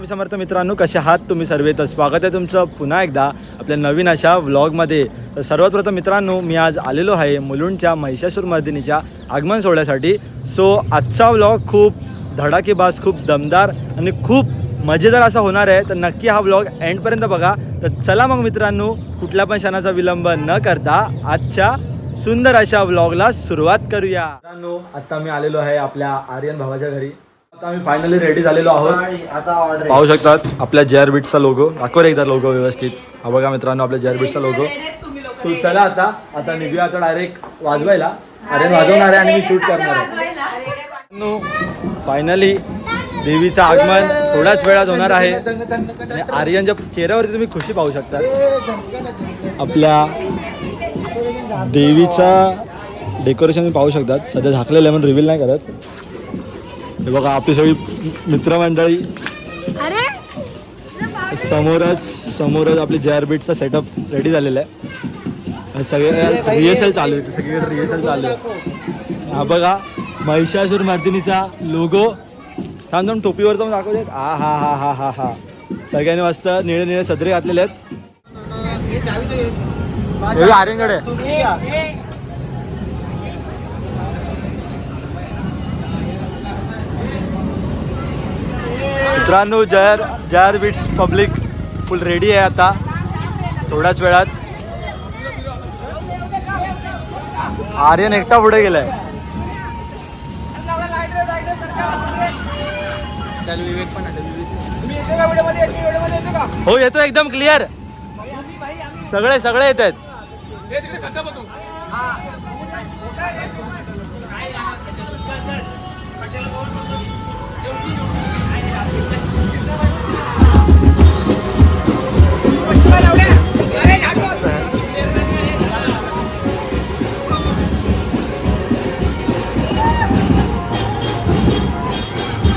समर्थ मित्रांनो, कसे आहात तुम्ही सर्व? तर स्वागत आहे तुमचं पुन्हा एकदा आपल्या नवीन अशा व्लॉगमध्ये. तर सर्वात प्रथम मित्रांनो, मी आज आलेलो आहे मुलुंडच्या महिषासुरमर्दिनीच्या आगमन सोहळ्यासाठी. सो आजचा व्लॉग खूप धडाकेबाज, खूप दमदार आणि खूप मजेदार असा होणार आहे. तर नक्की हा व्लॉग एंडपर्यंत बघा. तर चला मग मित्रांनो, कुठल्या पण क्षणाचा विलंब न करता आजच्या सुंदर अशा व्लॉगला सुरुवात करूया. मित्रांनो, आता मी आलेलो आहे आपल्या आर्यन भावाच्या घरी. आता आम्ही फायनली रेडी झालेलो आहोत. पाहू शकतात आपल्या जेआर बीट्सचा लोगो. दाखव एकदा लोगो व्यवस्थित. हा बघा मित्रांनो, आपल्या जेआर बीट्सचा लोगो. सो चला आता निघूया आता डायरेक्ट वाजवायला. आर्यन वाजवणार आहे आणि मी शूट करणार आहे. फायनली देवीचं आगमन थोड्याच वेळात होणार आहे आणि आर्यनच्या चेहऱ्यावरती तुम्ही खुशी पाहू शकता. आपल्या देवीचा डेकोरेशन पाहू शकतात. सध्या झाकलेलं आहे म्हणून रिव्हील नाही करत. हे बघा आपली सगळी मित्रमंडळी. समोरच आपली जेआर बीटचा सेटअप रेडी झालेला आहे. सगळे रिहर्सल चालू आहे. सगळीकडे रिहर्सल चालू आहे. हा बघा महिषासुरमर्दिनीचा लोगो. थांब टोपीवर जाऊन दाखवते. हा हा हा हा हा हा सगळ्यांनी मस्त निळे निळे सदरे घातलेले आहेत. आर्यनकडे मित्रांनो, JR beats public full ready आहे आता थोड्याच वेळात. आर्यन एकटा पुढे गेलाय. हो येतो एकदम क्लिअर. सगळे येत आहेत.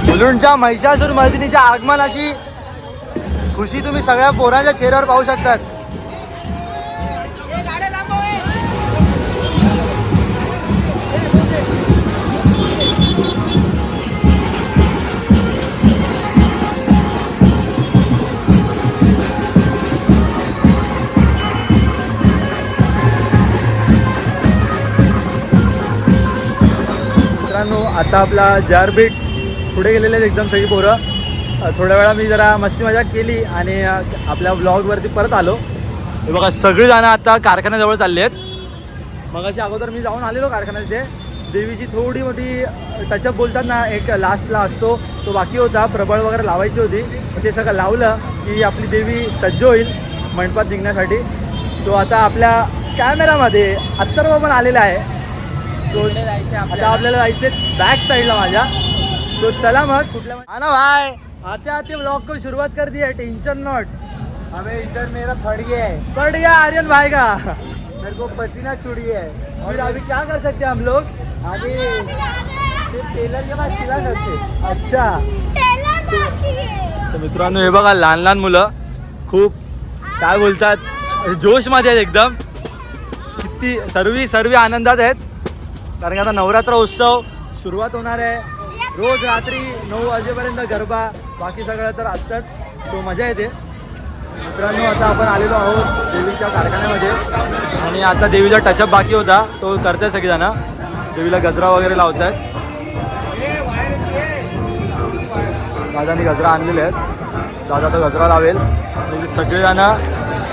मुलुंडच्या महिषासुरमर्दिनीच्या आगमनाची खुशी तुम्ही सगळ्या पोरांच्या चेहऱ्यावर पाहू शकतात. मित्रांनो, आता आपला जेआर बीट्स पुढे गेलेले आहेत एकदम सगळी पोरं. थोड्या वेळा मी जरा मस्ती मजाक केली आणि आपल्या ब्लॉगवरती परत आलो. हे बघा सगळी जणं आता कारखान्याजवळ चालले आहेत. मग अशी अगोदर मी जाऊन आलेलो कारखान्यात. ते देवीची थोडी मोठी टचअप बोलतात ना, एक लास्टला असतो तो बाकी होता. प्रबळ वगैरे लावायची होती. ते सगळं लावलं की आपली देवी सज्ज होईल मंडपात निघण्यासाठी. सो आता आपल्या कॅमेरामध्ये अत्तर्व पण आलेला आहे. सो आता आपल्याला जायचे बॅक साईडला माझ्या. तो चला मग कुठल्या ना भाई आते व्लॉग को शुरुआत कर दी है. Tension not. हमें इधर मेरा फट गया आर्यन भाई का. मेरे को पसीना छुड़ी है. फिर अभी क्या कर सकते हम लोग? अभी टेलर के पास सिला सकते. अच्छा तर मित्रांनो, हे बघा लहान मुलं खूप काय बोलतात जोशमध्ये आहेत एकदम. किती सर्व आनंदात आहेत. कारण की आता नवरात्र उत्सव सुरुवात होणार आहे. रोज रात्री 9 वाजेपर्यंत गरबा, बाकी सगळं तर असतंच. सो मजा येते. मित्रांनो, आता आपण आलेलो आहोत देवीच्या कारखान्यामध्ये आणि आता देवीचा टचअप बाकी होता तो करते सगळेजण. देवीला गजरा वगैरे लावत आहेत. दादानी गजरा आणलेले आहेत. दादा तर गजरा लावेल. म्हणजे सगळेजण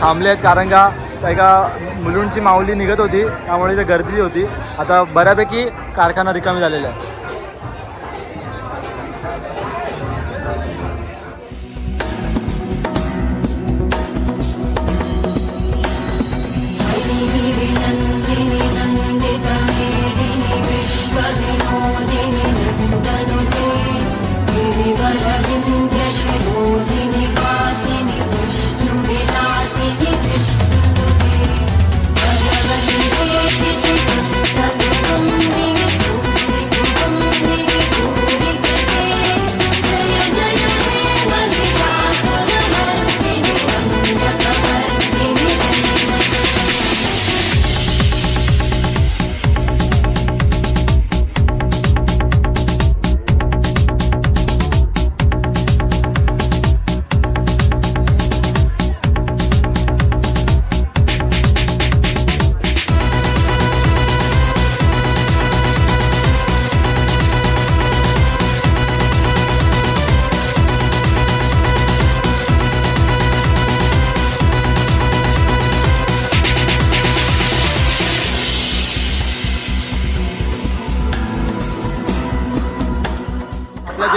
थांबले आहेत कारण का एका मुलुंडची माऊली निघत होती त्यामुळे इथे गर्दी होती. आता बऱ्यापैकी कारखाना रिकामी झालेला आहे.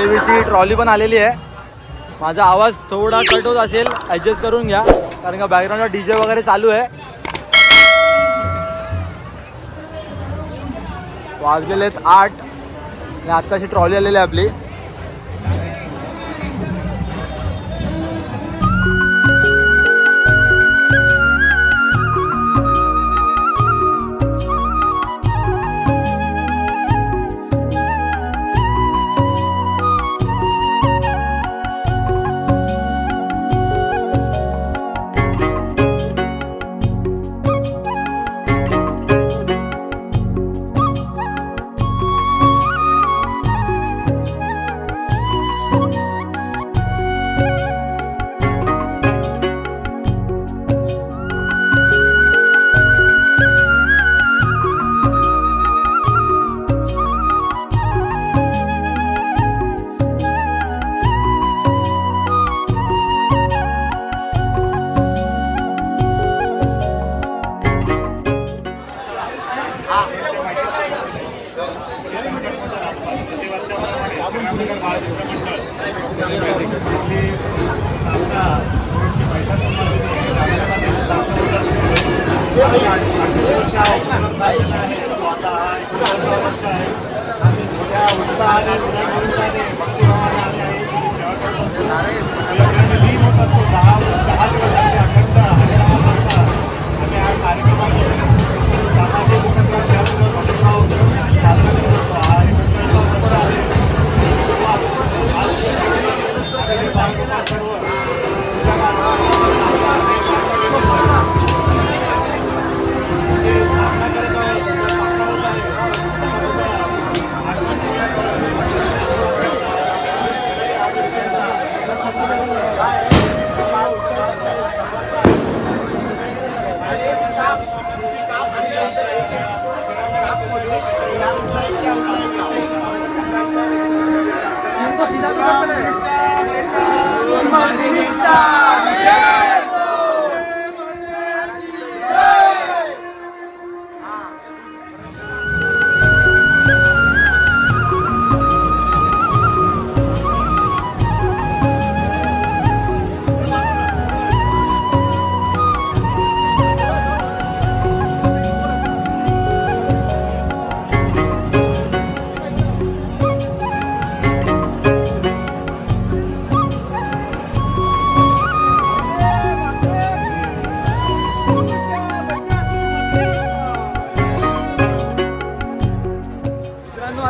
देवीची ट्रॉली पण आलेली आहे. माझा आवाज थोडा कट होत असेल, ॲडजस्ट करून घ्या कारण का बॅकग्राऊंडला DJ वगैरे चालू आहे. वाजलेले आहेत 8 आणि आत्ताशी ट्रॉली आलेली आहे आपली.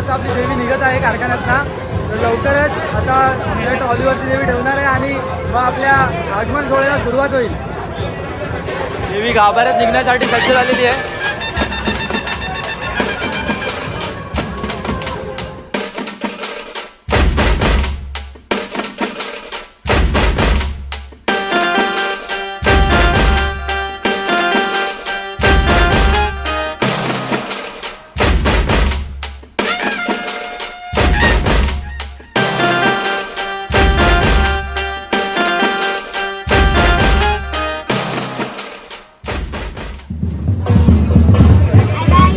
आता आपली देवी निघत आहे कारखान्यातनं. तर लवकरच आता आपल्या ट्रॉलीवरती देवी ठेवणार आहे आणि मग आपल्या आगमन सोहळ्याला सुरुवात होईल. देवी गाभाऱ्यात निघण्यासाठी सज्ज झालेली आहे.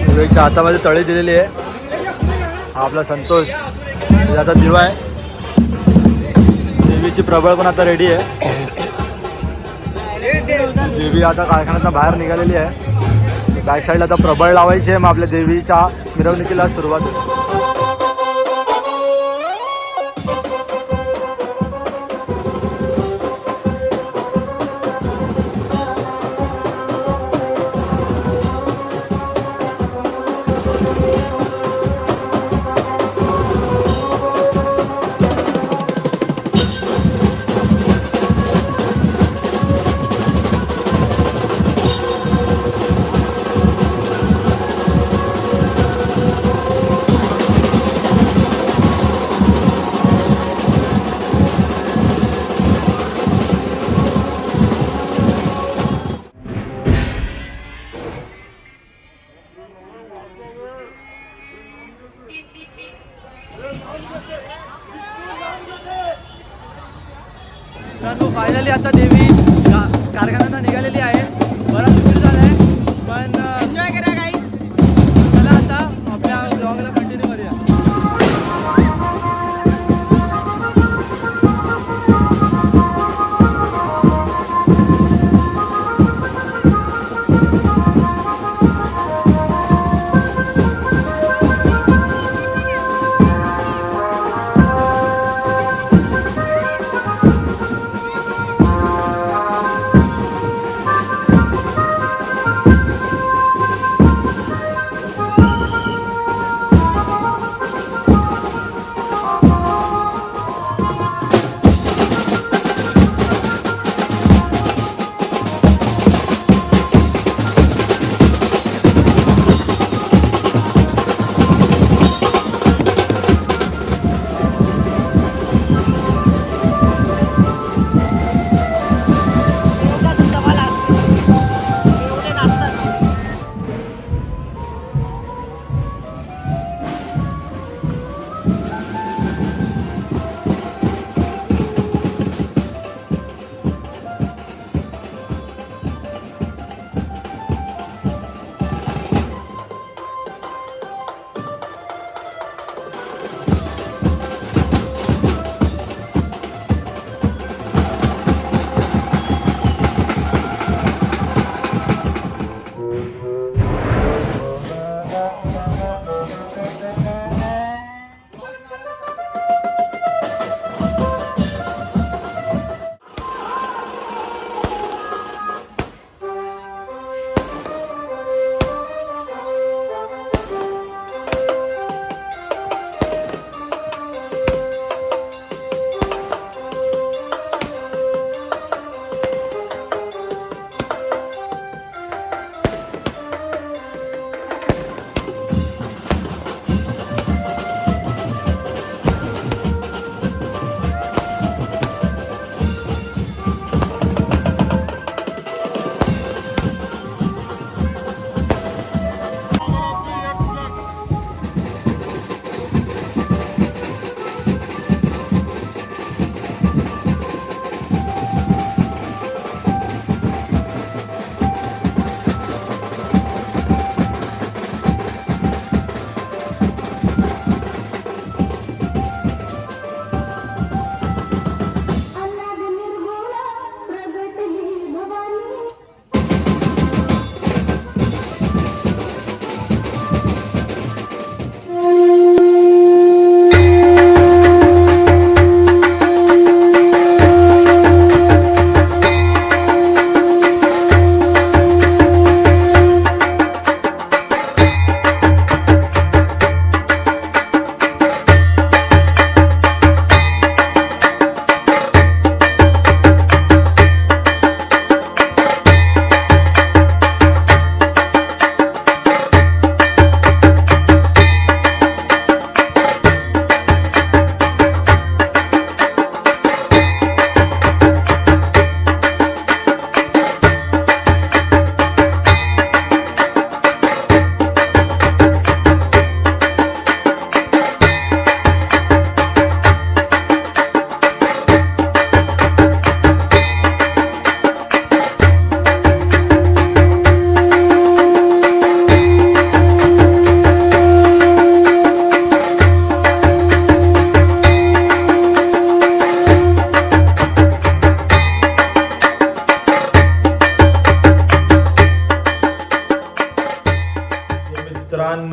विवेकच्या हातामध्ये तळी दिलेली आहे. हा आपला संतोष, आता दिवा आहे. देवीची प्रबळ पण आता रेडी आहे. देवी आता कारखान्यातनं बाहेर निघालेली आहे. बॅक साईडला आता प्रबळ लावायची आहे. मग आपल्या देवीच्या मिरवणुकीला सुरुवात होईल. मित्रांनो फायनली आता देवी कारखान्यात निघालेली आहे. बराच उशीर झाला आहे पण एन्जॉय करा गाईस. चला आता आपल्या ब्लॉगला कंटिन्यू करूया.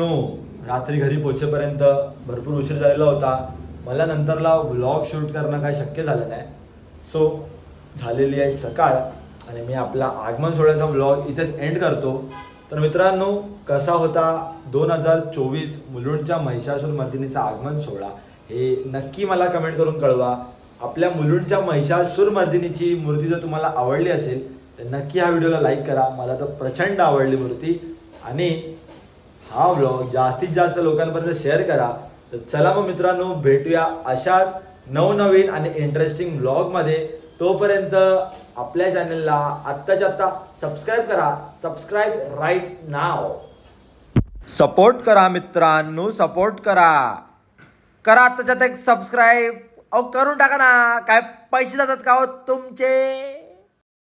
मित्रांनो, रात्री घरी पोहोचेपर्यंत भरपूर उशीर झालेला होता. मला नंतरला व्लॉग शूट करणं काही शक्य झालं नाही. सो झालेली आहे सकाळ आणि मी आपला आगमन सोहळ्याचा व्लॉग इथेच एंड करतो. तर मित्रांनो, कसा होता 2024 मुलुंडच्या महिषासूर मर्दिनीचा आगमन सोहळा हे नक्की मला कमेंट करून कळवा. आपल्या मुलुंडच्या महिषासूर मर्दिनीची मूर्ती जर तुम्हाला आवडली असेल तर नक्की हा व्हिडिओला लाईक करा. मला तर प्रचंड आवडली मूर्ती आणि हा व्लॉग जास्तीत जास्त लोकांपर्यंत शेअर करा. तर चला मग मित्रांनो, भेटूया अशाच नवनवीन आणि इंटरेस्टिंग व्लॉगमध्ये. तोपर्यंत आपल्या चॅनलला आत्ताच्या आत्ता सबस्क्राईब करा. सबस्क्राईब राईट नाव. सपोर्ट करा मित्रांनो, सपोर्ट करा. करा आत्ताच्यात एक सबस्क्राईब. अहो करून टाका ना, काय पैसे जातात का हो तुमचे.